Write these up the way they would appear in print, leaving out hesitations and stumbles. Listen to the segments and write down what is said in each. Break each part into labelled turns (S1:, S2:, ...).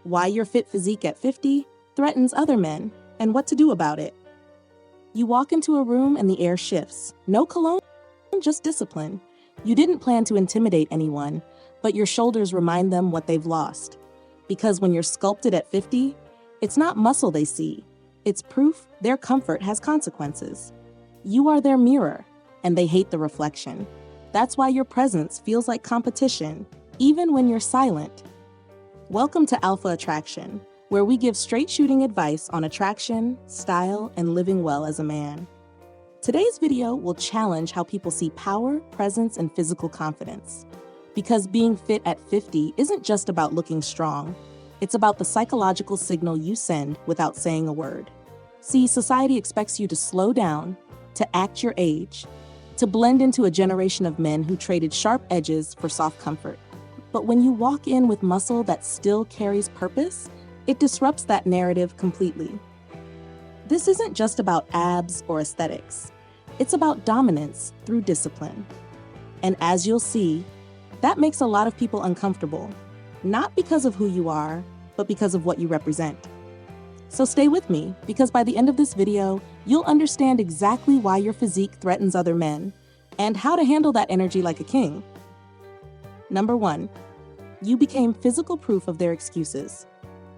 S1: why your fit physique at 50 threatens other men, and what to do about it. You walk into a room and the air shifts. No cologne, just discipline. You didn't plan to intimidate anyone, but your shoulders remind them what they've lost. Because when you're sculpted at 50, it's not muscle they see. It's proof their comfort has consequences. You are their mirror, and they hate the reflection. That's why your presence feels like competition, even when you're silent. Welcome to Alpha Attraction, where we give straight-shooting advice on attraction, style, and living well as a man. Today's video will challenge how people see power, presence, and physical confidence. Because being fit at 50 isn't just about looking strong. It's about the psychological signal you send without saying a word. See, society expects you to slow down, to act your age, to blend into a generation of men who traded sharp edges for soft comfort. But when you walk in with muscle that still carries purpose, it disrupts that narrative completely. This isn't just about abs or aesthetics. It's about dominance through discipline. And as you'll see, that makes a lot of people uncomfortable, not because of who you are, but because of what you represent. So stay with me, because by the end of this video, you'll understand exactly why your physique threatens other men, and how to handle that energy like a king. Number 1, you became physical proof of their excuses.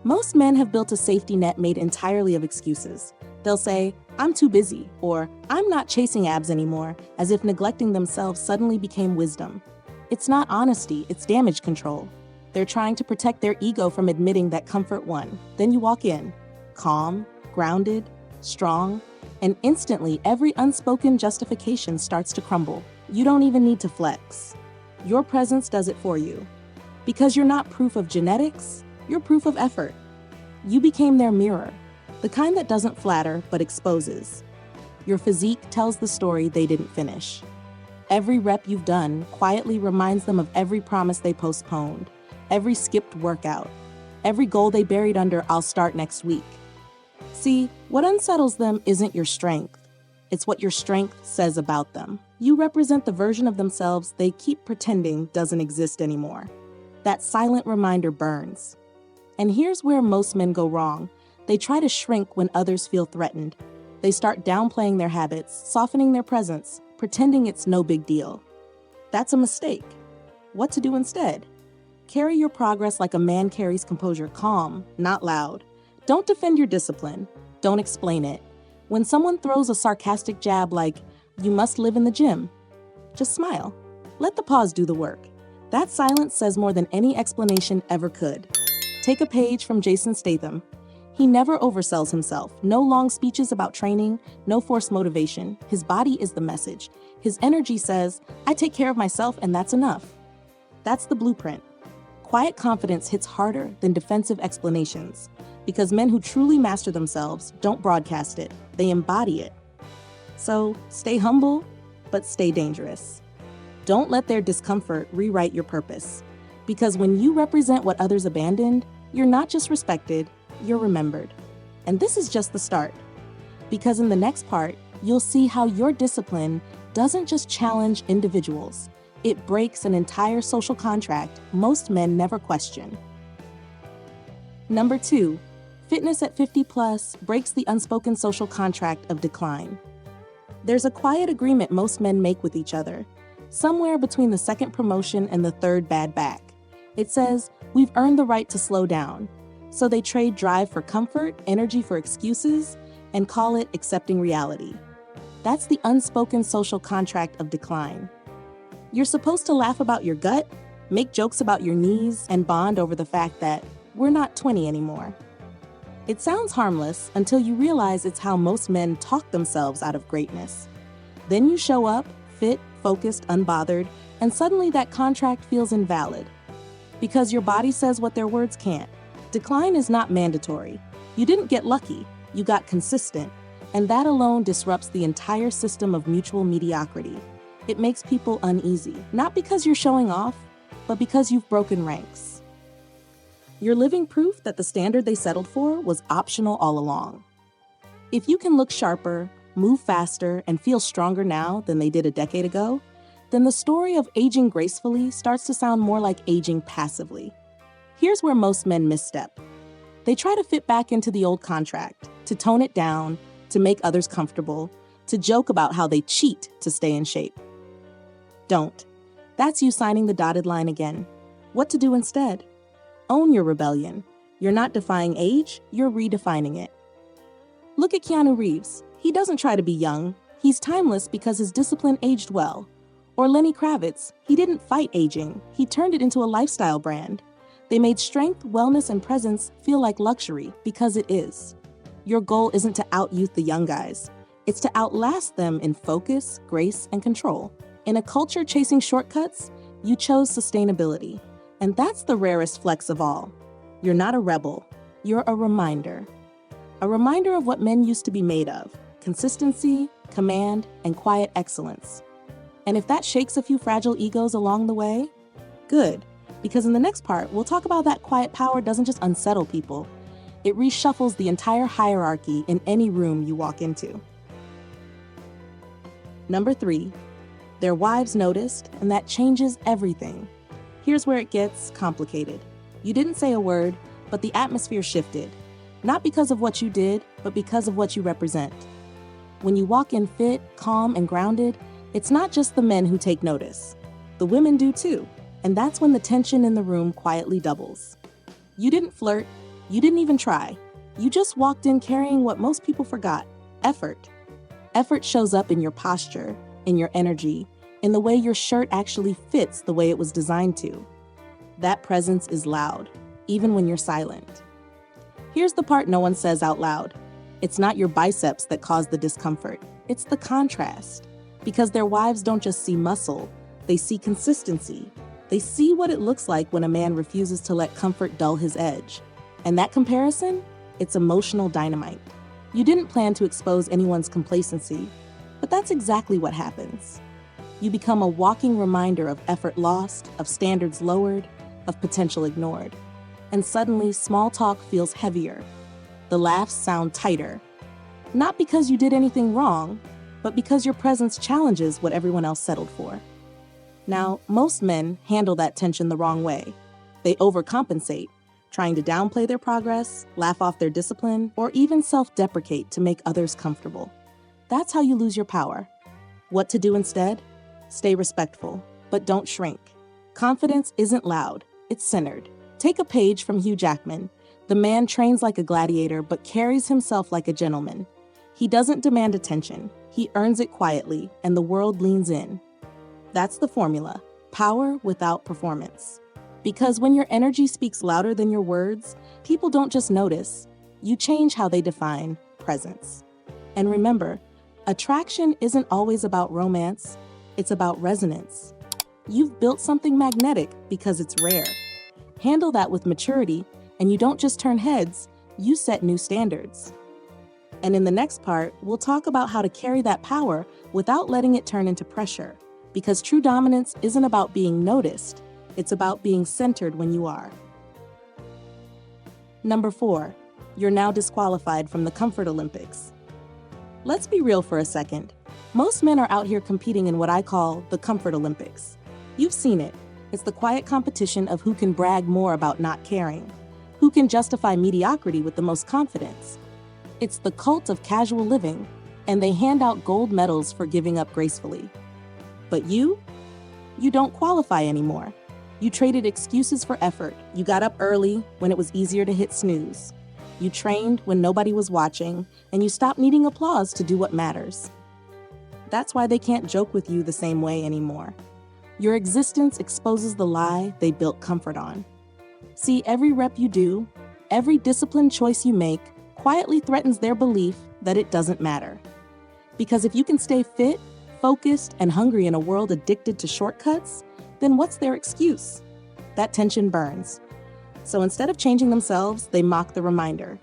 S1: Most men have built a safety net made entirely of excuses. They'll say, "I'm too busy," or "I'm not chasing abs anymore," as if neglecting themselves suddenly became wisdom. It's not honesty, it's damage control. They're trying to protect their ego from admitting that comfort won. Then you walk in, calm, grounded, strong, and instantly every unspoken justification starts to crumble. You don't even need to flex. Your presence does it for you. Because you're not proof of genetics, you're proof of effort. You became their mirror, the kind that doesn't flatter but exposes. Your physique tells the story they didn't finish. Every rep you've done quietly reminds them of every promise they postponed, every skipped workout, every goal they buried under "I'll start next week." See, what unsettles them isn't your strength. It's what your strength says about them. You represent the version of themselves they keep pretending doesn't exist anymore. That silent reminder burns. And here's where most men go wrong. They try to shrink when others feel threatened. They start downplaying their habits, softening their presence, pretending it's no big deal. That's a mistake. What to do instead? Carry your progress like a man carries composure, calm, not loud. Don't defend your discipline. Don't explain it. When someone throws a sarcastic jab like, "You must live in the gym," just smile. Let the pause do the work. That silence says more than any explanation ever could. Take a page from Jason Statham. He never oversells himself. No long speeches about training, no forced motivation. His body is the message. His energy says, "I take care of myself and that's enough." That's the blueprint. Quiet confidence hits harder than defensive explanations, because men who truly master themselves don't broadcast it, they embody it. So stay humble, but stay dangerous. Don't let their discomfort rewrite your purpose, because when you represent what others abandoned, you're not just respected, you're remembered. And this is just the start, because in the next part, you'll see how your discipline doesn't just challenge individuals, it breaks an entire social contract most men never question. Number 2, fitness at 50 plus breaks the unspoken social contract of decline. There's a quiet agreement most men make with each other, somewhere between the second promotion and the third bad back. It says, "We've earned the right to slow down." So they trade drive for comfort, energy for excuses, and call it accepting reality. That's the unspoken social contract of decline. You're supposed to laugh about your gut, make jokes about your knees, and bond over the fact that we're not 20 anymore. It sounds harmless until you realize it's how most men talk themselves out of greatness. Then you show up, fit, focused, unbothered, and suddenly that contract feels invalid. Because your body says what their words can't. Decline is not mandatory. You didn't get lucky, you got consistent, and that alone disrupts the entire system of mutual mediocrity. It makes people uneasy, not because you're showing off, but because you've broken ranks. You're living proof that the standard they settled for was optional all along. If you can look sharper, move faster, and feel stronger now than they did a decade ago, then the story of aging gracefully starts to sound more like aging passively. Here's where most men misstep. They try to fit back into the old contract, to tone it down, to make others comfortable, to joke about how they cheat to stay in shape. Don't. That's you signing the dotted line again. What to do instead? Own your rebellion. You're not defying age, you're redefining it. Look at Keanu Reeves. He doesn't try to be young. He's timeless because his discipline aged well. Or Lenny Kravitz. He didn't fight aging. He turned it into a lifestyle brand. They made strength, wellness, and presence feel like luxury because it is. Your goal isn't to out-youth the young guys. It's to outlast them in focus, grace, and control. In a culture chasing shortcuts, you chose sustainability. And that's the rarest flex of all. You're not a rebel. You're a reminder. A reminder of what men used to be made of: consistency, command, and quiet excellence. And if that shakes a few fragile egos along the way, good. Because in the next part, we'll talk about that quiet power doesn't just unsettle people. It reshuffles the entire hierarchy in any room you walk into. Number 3, their wives noticed, and that changes everything. Here's where it gets complicated. You didn't say a word, but the atmosphere shifted. Not because of what you did, but because of what you represent. When you walk in fit, calm, and grounded, it's not just the men who take notice. The women do too, and that's when the tension in the room quietly doubles. You didn't flirt, you didn't even try. You just walked in carrying what most people forgot: effort. Effort shows up in your posture, in your energy, in the way your shirt actually fits the way it was designed to. That presence is loud, even when you're silent. Here's the part no one says out loud. It's not your biceps that cause the discomfort. It's the contrast. Because their wives don't just see muscle, they see consistency. They see what it looks like when a man refuses to let comfort dull his edge. And that comparison? It's emotional dynamite. You didn't plan to expose anyone's complacency, but that's exactly what happens. You become a walking reminder of effort lost, of standards lowered, of potential ignored. And suddenly, small talk feels heavier. The laughs sound tighter. Not because you did anything wrong, but because your presence challenges what everyone else settled for. Now, most men handle that tension the wrong way. They overcompensate, trying to downplay their progress, laugh off their discipline, or even self-deprecate to make others comfortable. That's how you lose your power. What to do instead? Stay respectful, but don't shrink. Confidence isn't loud, it's centered. Take a page from Hugh Jackman. The man trains like a gladiator, but carries himself like a gentleman. He doesn't demand attention. He earns it quietly, and the world leans in. That's the formula: power without performance. Because when your energy speaks louder than your words, people don't just notice. You change how they define presence. And remember, attraction isn't always about romance. It's about resonance. You've built something magnetic because it's rare. Handle that with maturity, and you don't just turn heads, you set new standards. And in the next part, we'll talk about how to carry that power without letting it turn into pressure. Because true dominance isn't about being noticed, it's about being centered when you are. Number 4, you're now disqualified from the Comfort Olympics. Let's be real for a second. Most men are out here competing in what I call the Comfort Olympics. You've seen it. It's the quiet competition of who can brag more about not caring, who can justify mediocrity with the most confidence. It's the cult of casual living, and they hand out gold medals for giving up gracefully. But you don't qualify anymore. You traded excuses for effort. You got up early when it was easier to hit snooze. You trained when nobody was watching, and you stopped needing applause to do what matters. That's why they can't joke with you the same way anymore. Your existence exposes the lie they built comfort on. See, every rep you do, every disciplined choice you make, quietly threatens their belief that it doesn't matter. Because if you can stay fit, focused, and hungry in a world addicted to shortcuts, then what's their excuse? That tension burns. So instead of changing themselves, they mock the reminder.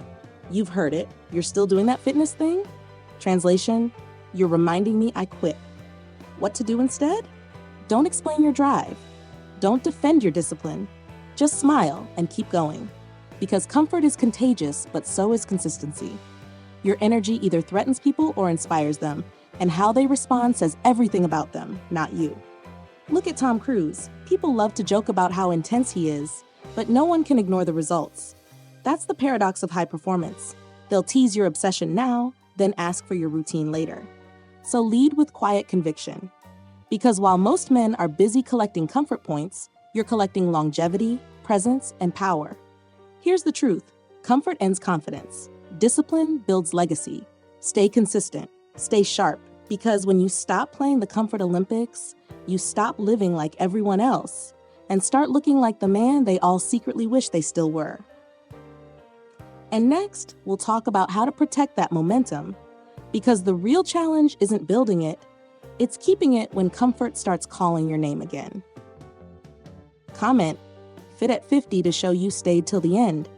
S1: You've heard it. You're still doing that fitness thing? Translation, you're reminding me I quit. What to do instead? Don't explain your drive. Don't defend your discipline. Just smile and keep going. Because comfort is contagious, but so is consistency. Your energy either threatens people or inspires them, and how they respond says everything about them, not you. Look at Tom Cruise. People love to joke about how intense he is, but no one can ignore the results. That's the paradox of high performance. They'll tease your obsession now, then ask for your routine later. So lead with quiet conviction. Because while most men are busy collecting comfort points, you're collecting longevity, presence, and power. Here's the truth. Comfort ends confidence. Discipline builds legacy. Stay consistent. Stay sharp. Because when you stop playing the Comfort Olympics, you stop living like everyone else and start looking like the man they all secretly wish they still were. And next, we'll talk about how to protect that momentum. Because the real challenge isn't building it, it's keeping it when comfort starts calling your name again. Comment, fit at 50 to show you stayed till the end.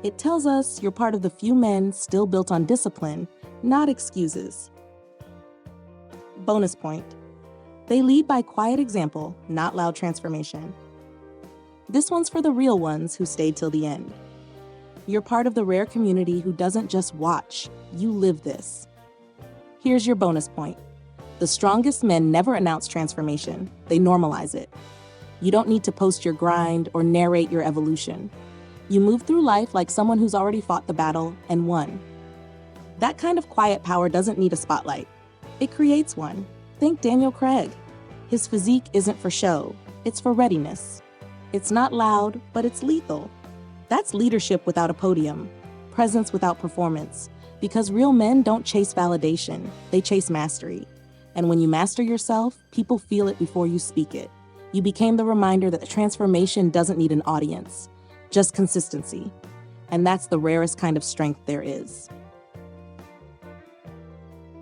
S1: It tells us you're part of the few men still built on discipline, not excuses. Bonus point. They lead by quiet example, not loud transformation. This one's for the real ones who stayed till the end. You're part of the rare community who doesn't just watch, you live this. Here's your bonus point. The strongest men never announce transformation, they normalize it. You don't need to post your grind or narrate your evolution. You move through life like someone who's already fought the battle and won. That kind of quiet power doesn't need a spotlight. It creates one. Think Daniel Craig. His physique isn't for show, it's for readiness. It's not loud, but it's lethal. That's leadership without a podium, presence without performance, because real men don't chase validation, they chase mastery. And when you master yourself, people feel it before you speak it. You became the reminder that the transformation doesn't need an audience, just consistency. And that's the rarest kind of strength there is.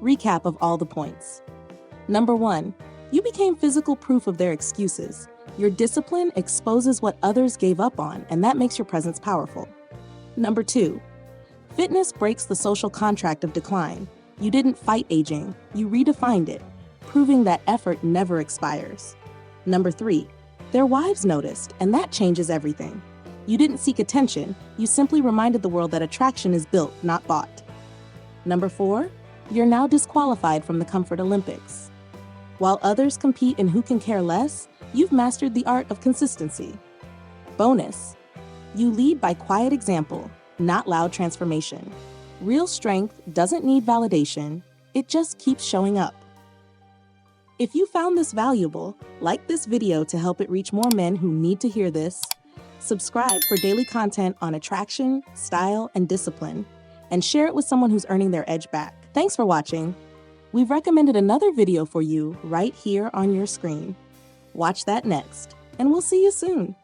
S1: Recap of all the points. Number 1, you became physical proof of their excuses. Your discipline exposes what others gave up on, and that makes your presence powerful. Number 2, fitness breaks the social contract of decline. You didn't fight aging, you redefined it, proving that effort never expires. Number 3, their wives noticed, and that changes everything. You didn't seek attention, you simply reminded the world that attraction is built, not bought. Number 4, you're now disqualified from the Comfort Olympics. While others compete in who can care less, you've mastered the art of consistency. Bonus, you lead by quiet example, not loud transformation. Real strength doesn't need validation, it just keeps showing up. If you found this valuable, like this video to help it reach more men who need to hear this. Subscribe for daily content on attraction, style, and discipline, and share it with someone who's earning their edge back. Thanks for watching. We've recommended another video for you right here on your screen. Watch that next, and we'll see you soon.